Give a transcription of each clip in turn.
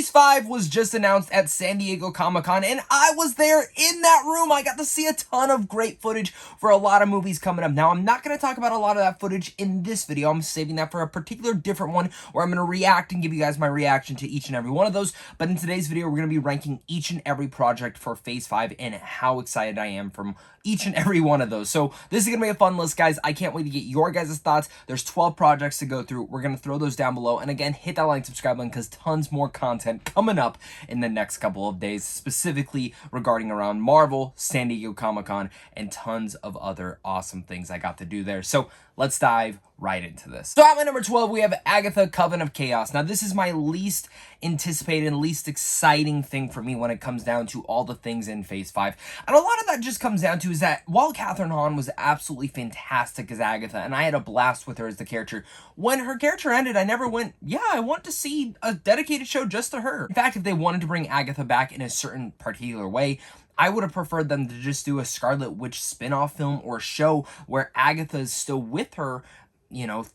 Phase 5 was just announced at San Diego Comic-Con, and I was there in that room. I got to see a ton of great footage for a lot of movies coming up. Now, I'm not going to talk about a lot of that footage in this video. I'm saving that for a particular different one where I'm going to react and give you guys my reaction to each and every one of those. But in today's video, we're going to be ranking each and every project for Phase 5 and how excited I am from each and every one of those. So this is going to be a fun list, guys. I can't wait to get your guys' thoughts. There's 12 projects to go through. We're going to throw those down below. And again, hit that like and subscribe button because tons more content coming up in the next couple of days, specifically regarding around Marvel, San Diego Comic-Con, and tons of other awesome things I got to do there. So let's dive right into this. So at my number 12, we have Agatha, Coven of Chaos. Now, this is my least anticipated and least exciting thing for me when it comes down to all the things in Phase 5. And a lot of that just comes down to is that while Catherine Hahn was absolutely fantastic as Agatha, and I had a blast with her as the character, when her character ended, I never went, yeah, I want to see a dedicated show just to her. In fact, if they wanted to bring Agatha back in a certain particular way, I would have preferred them to just do a Scarlet Witch spin-off film or show where Agatha is still with her, you know,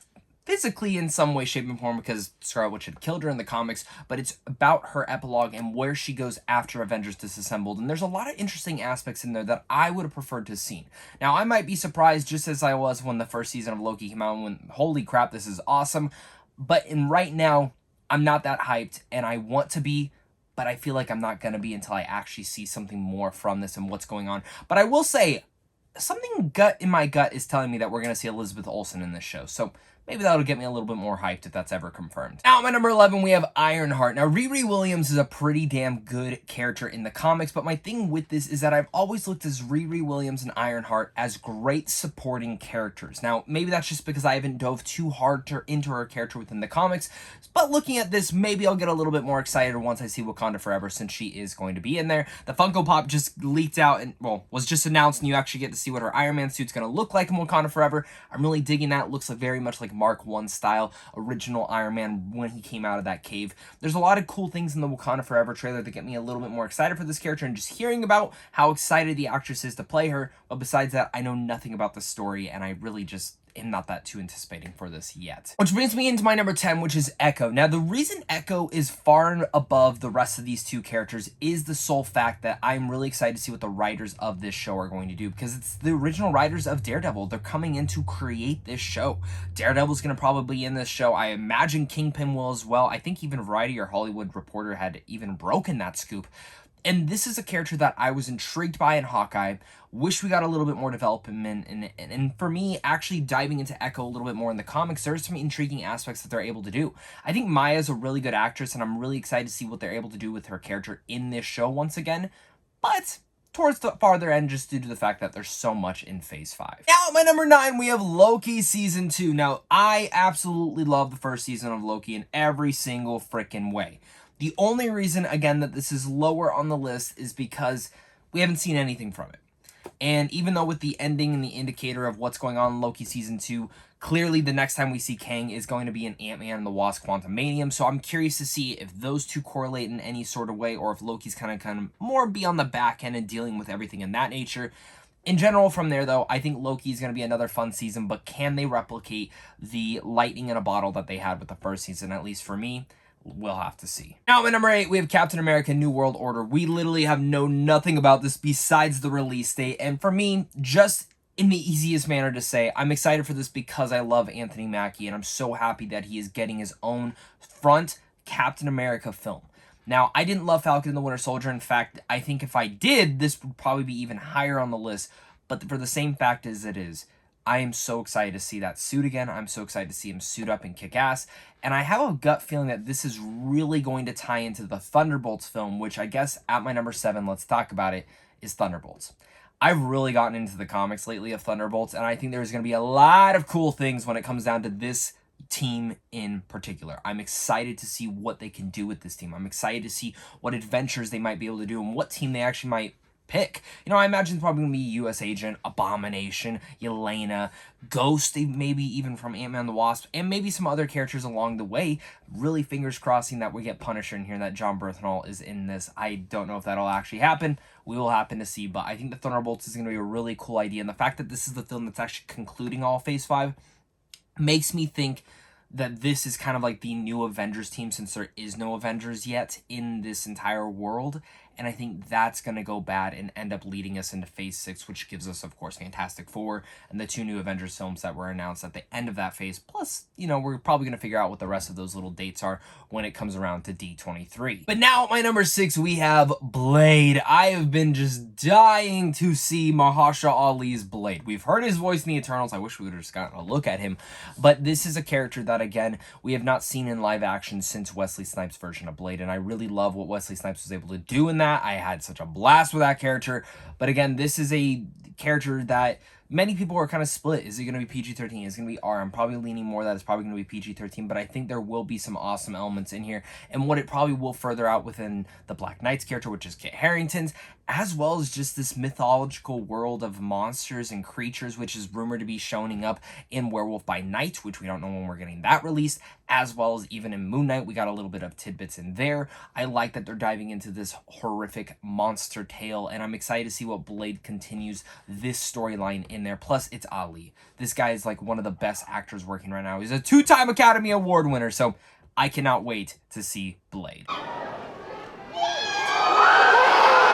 physically in some way, shape, and form, because Scarlet Witch had killed her in the comics, but it's about her epilogue and where she goes after Avengers Disassembled, and there's a lot of interesting aspects in there that I would have preferred to have seen. Now, I might be surprised, just as I was when the first season of Loki came out, and went, holy crap, this is awesome, but right now, I'm not that hyped, and I want to be, but I feel like I'm not going to be until I actually see something more from this and what's going on. But I will say, something in my gut is telling me that we're going to see Elizabeth Olsen in this show. So maybe that'll get me a little bit more hyped if that's ever confirmed. Now, at my number 11, we have Ironheart. Now, Riri Williams is a pretty damn good character in the comics, but my thing with this is that I've always looked at Riri Williams and Ironheart as great supporting characters. Now, maybe that's just because I haven't dove too hard into her character within the comics, but looking at this, maybe I'll get a little bit more excited once I see Wakanda Forever, since she is going to be in there. The Funko Pop just leaked out and, well, was just announced, and you actually get to see what her Iron Man suit's going to look like in Wakanda Forever. I'm really digging that. It looks like very much like Mark 1 style original Iron Man when he came out of that cave. There's a lot of cool things in the Wakanda Forever trailer that get me a little bit more excited for this character, and just hearing about how excited the actress is to play her. But besides that, I know nothing about the story, and I really just am not that too anticipating for this yet. Which brings me into my number 10, which is Echo. Now, the reason Echo is far above the rest of these two characters is the sole fact that I'm really excited to see what the writers of this show are going to do, because it's the original writers of Daredevil. They're coming in to create this show. Daredevil's going to probably be in this show. I imagine Kingpin will as well. I think even Variety or Hollywood Reporter had even broken that scoop. And this is a character that I was intrigued by in Hawkeye. Wish we got a little bit more development in it. And for me, actually diving into Echo a little bit more in the comics, there's some intriguing aspects that they're able to do. I think Maya's a really good actress, and I'm really excited to see what they're able to do with her character in this show once again. But towards the farther end, just due to the fact that there's so much in Phase 5. Now, at my number 9, we have Loki Season 2. Now, I absolutely love the first season of Loki in every single freaking way. The only reason, again, that this is lower on the list is because we haven't seen anything from it. And even though with the ending and the indicator of what's going on in Loki Season 2, clearly the next time we see Kang is going to be in AntMan and the Wasp Quantuamania. So I'm curious to see if those two correlate in any sort of way, or if Loki's kind of more be on the back end and dealing with everything in that nature. In general, from there, though, I think Loki is going to be another fun season, but can they replicate the lightning in a bottle that they had with the first season? At least for me, we'll have to see. Now, at number 8, we have Captain America New World Order. We literally have known nothing about this besides the release date, and for me, just in the easiest manner to say, I'm excited for this because I love Anthony Mackie, and I'm so happy that he is getting his own front Captain America film. Now, I didn't love Falcon and the Winter Soldier. In fact, I think if I did, this would probably be even higher on the list, but for the same fact as it is, I am so excited to see that suit again. I'm so excited to see him suit up and kick ass. And I have a gut feeling that this is really going to tie into the Thunderbolts film, which I guess at my number 7, let's talk about it, is Thunderbolts. I've really gotten into the comics lately of Thunderbolts, and I think there's going to be a lot of cool things when it comes down to this team in particular. I'm excited to see what they can do with this team. I'm excited to see what adventures they might be able to do and what team they actually might pick. You know, I imagine it's probably going to be U.S. Agent, Abomination, Yelena, Ghost, maybe even from Ant-Man and the Wasp, and maybe some other characters along the way. Really fingers crossing that we get Punisher in here, that John Bernthal is in this. I don't know if that'll actually happen. We will happen to see, but I think the Thunderbolts is going to be a really cool idea, and the fact that this is the film that's actually concluding all Phase 5 makes me think that this is kind of like the new Avengers team, since there is no Avengers yet in this entire world. And I think that's going to go bad and end up leading us into Phase 6, which gives us, of course, Fantastic Four and the 2 new Avengers films that were announced at the end of that phase. Plus, you know, we're probably going to figure out what the rest of those little dates are when it comes around to D23. But now at my number 6, we have Blade. I have been just dying to see Mahershala Ali's Blade. We've heard his voice in the Eternals. I wish we would have just gotten a look at him. But this is a character that, again, we have not seen in live action since Wesley Snipes' version of Blade. And I really love what Wesley Snipes was able to do in that. I had such a blast with that character. But again, this is a character that many people are kind of split. Is it going to be PG-13? Is it going to be R? I'm probably leaning more that it's probably going to be PG-13, but I think there will be some awesome elements in here. And what it probably will further out within the Black Knight's character, which is Kit Harington's, as well as just this mythological world of monsters and creatures, which is rumored to be showing up in Werewolf by Night, which we don't know when we're getting that released, as well as even in Moon Knight. We got a little bit of tidbits in there. I like that they're diving into this horrific monster tale, and I'm excited to see what Blade continues this storyline in there. Plus, it's Ali. This guy is like one of the best actors working right now. He's a 2-time Academy Award winner, so I cannot wait to see Blade.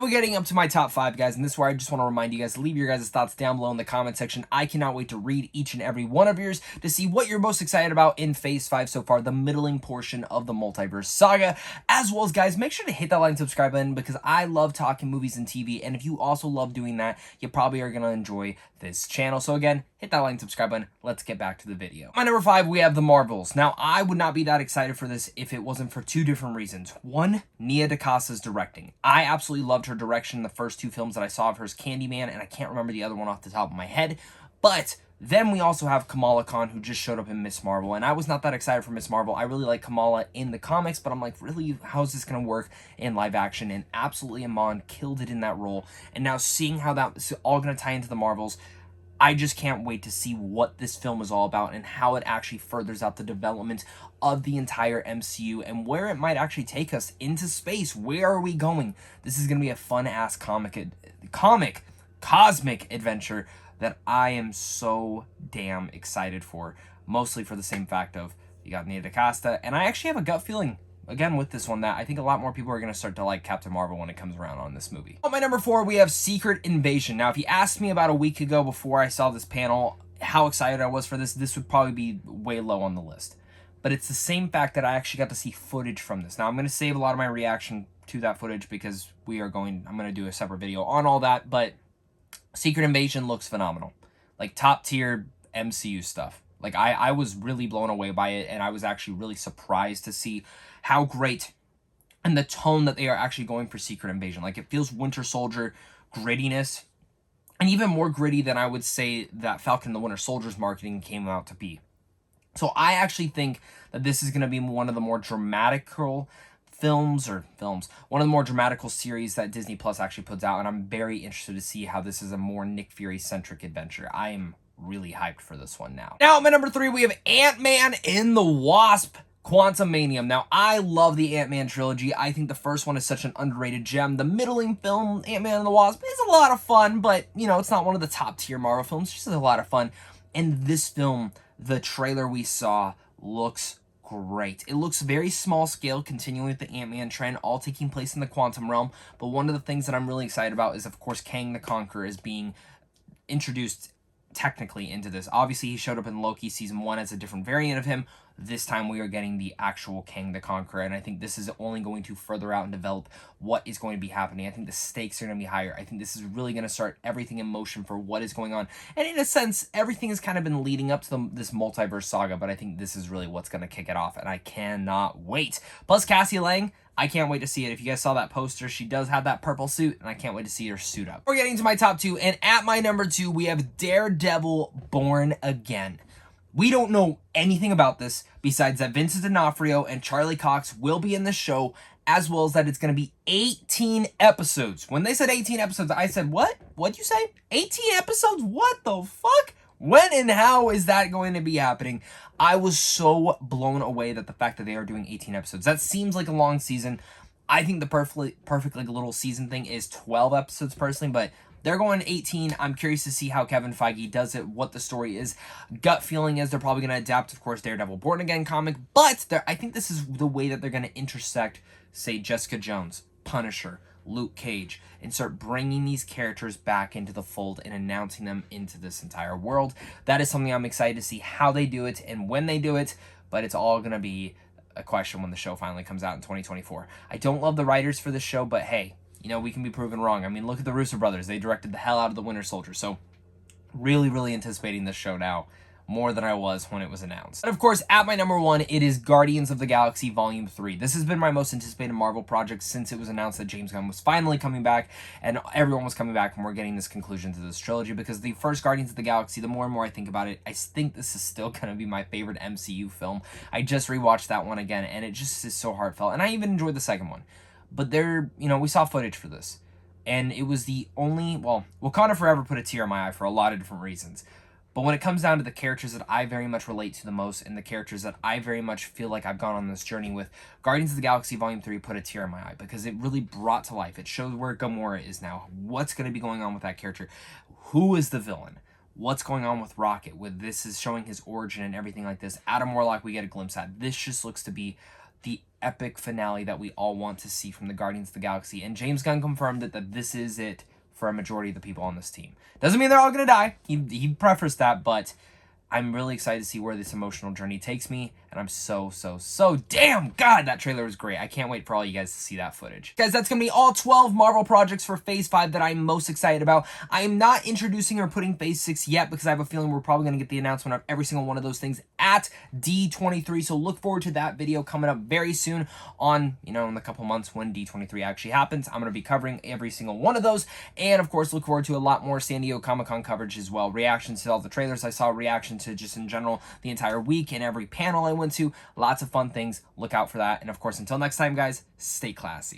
We're getting up to my top 5, guys, and this is where I just want to remind you guys to leave your guys' thoughts down below in the comment section. I cannot wait to read each and every one of yours to see what you're most excited about in Phase 5 so far, the middling portion of the multiverse saga. As well as, guys, make sure to hit that like and subscribe button, because I love talking movies and TV, and if you also love doing that, you probably are going to enjoy this channel. So again, hit that like and subscribe button. Let's get back to the video. My number 5, we have the Marvels. Now, I would not be that excited for this if it wasn't for 2 different reasons. One, Nia DaCosta's directing. I absolutely loved her direction in the first 2 films that I saw of hers, Candyman, and I can't remember the other one off the top of my head. But then we also have Kamala Khan, who just showed up in Miss Marvel, and I was not that excited for Miss Marvel. I really like Kamala in the comics, but I'm like, really, how is this going to work in live action? And absolutely, Iman killed it in that role. And now seeing how that's all going to tie into the Marvels, I just can't wait to see what this film is all about and how it actually furthers out the development of the entire MCU and where it might actually take us into space. Where are we going? This is going to be a fun-ass cosmic adventure that I am so damn excited for. Mostly for the same fact of, you got Nia DaCosta, and I actually have a gut feeling, again, with this one, that I think a lot more people are going to start to like Captain Marvel when it comes around on this movie. On my number 4, we have Secret Invasion. Now, if you asked me about a week ago before I saw this panel how excited I was for this, this would probably be way low on the list. But it's the same fact that I actually got to see footage from this. Now, I'm going to save a lot of my reaction to that footage because I'm going to do a separate video on all that, but Secret Invasion looks phenomenal. Like, top tier MCU stuff. Like, I was really blown away by it, and I was actually really surprised to see how great and the tone that they are actually going for Secret Invasion. Like, it feels Winter Soldier grittiness, and even more gritty than I would say that Falcon and the Winter Soldier's marketing came out to be. So I actually think that this is going to be one of the more dramatical one of the more dramatical series that Disney Plus actually puts out, and I'm very interested to see how this is a more Nick Fury-centric adventure. I am really hyped for this one now. Now, at my number 3, we have Ant-Man and the Wasp, Quantuamania. Now, I love the Ant-Man trilogy. I think the first one is such an underrated gem. The middling film, Ant-Man and the Wasp, is a lot of fun, but, you know, it's not one of the top-tier Marvel films. It's just a lot of fun. And this film, the trailer we saw, looks great. It looks very small scale, continuing with the Ant-Man trend, all taking place in the quantum realm. But one of the things that I'm really excited about is, of course, Kang the Conqueror is being introduced technically into this. Obviously, he showed up in Loki season 1 as a different variant of him. This time we are getting the actual Kang the Conqueror, and I think this is only going to further out and develop what is going to be happening. I think the stakes are going to be higher. I think this is really going to start everything in motion for what is going on. And in a sense, everything has kind of been leading up to this multiverse saga, but I think this is really what's going to kick it off, and I cannot wait. Plus, Cassie Lang, I can't wait to see it. If you guys saw that poster, she does have that purple suit, and I can't wait to see her suit up. We're getting to my top 2, and at my number 2, we have Daredevil Born Again. We don't know anything about this besides that Vincent D'Onofrio and Charlie Cox will be in the show, as well as that it's going to be 18 episodes. When they said 18 episodes, I said, what? What'd you say? 18 episodes? What the fuck? When and how is that going to be happening? I was so blown away that the fact that they are doing 18 episodes. That seems like a long season. I think the perfect like little season thing is 12 episodes personally, but they're going 18. I'm curious to see how Kevin Feige does it, what the story is. Gut feeling is they're probably going to adapt, of course, Daredevil Born Again comic, but I think this is the way that they're going to intersect, say, Jessica Jones, Punisher, Luke Cage, and start bringing these characters back into the fold and announcing them into this entire world. That is something I'm excited to see how they do it and when they do it, but it's all going to be a question when the show finally comes out in 2024. I don't love the writers for this show, but hey, you know, we can be proven wrong. I mean, look at the Russo brothers. They directed the hell out of the Winter Soldier. So really, really anticipating this show now more than I was when it was announced. And of course, at my number 1, it is Guardians of the Galaxy Volume 3. This has been my most anticipated Marvel project since it was announced that James Gunn was finally coming back and everyone was coming back and we're getting this conclusion to this trilogy, because the first Guardians of the Galaxy, the more and more I think about it, I think this is still going to be my favorite MCU film. I just rewatched that one again and it just is so heartfelt, and I even enjoyed the second one. But we saw footage for this. And it was the only, well, Wakanda Forever put a tear in my eye for a lot of different reasons. But when it comes down to the characters that I very much relate to the most and the characters that I very much feel like I've gone on this journey with, Guardians of the Galaxy Volume 3 put a tear in my eye because it really brought to life. It showed where Gamora is now, what's going to be going on with that character, who is the villain, what's going on with Rocket, with this is showing his origin and everything like this. Adam Warlock we get a glimpse at. This just looks to be the epic finale that we all want to see from the Guardians of the Galaxy. And James Gunn confirmed that this is it for a majority of the people on this team. Doesn't mean they're all going to die. He prefaced that, but I'm really excited to see where this emotional journey takes me, and I'm so damn God, that trailer was great. I can't wait for all you guys to see that footage. Guys, that's going to be all 12 Marvel projects for Phase 5 that I'm most excited about. I am not introducing or putting Phase 6 yet because I have a feeling we're probably going to get the announcement of every single one of those things at D23, so look forward to that video coming up very soon on, in a couple months when D23 actually happens. I'm going to be covering every single one of those, and of course, look forward to a lot more San Diego Comic-Con coverage as well. Reactions to all the trailers I saw, reactions to just in general the entire week and every panel I went to. Lots of fun things. Look out for that. And of course, until next time, guys, stay classy.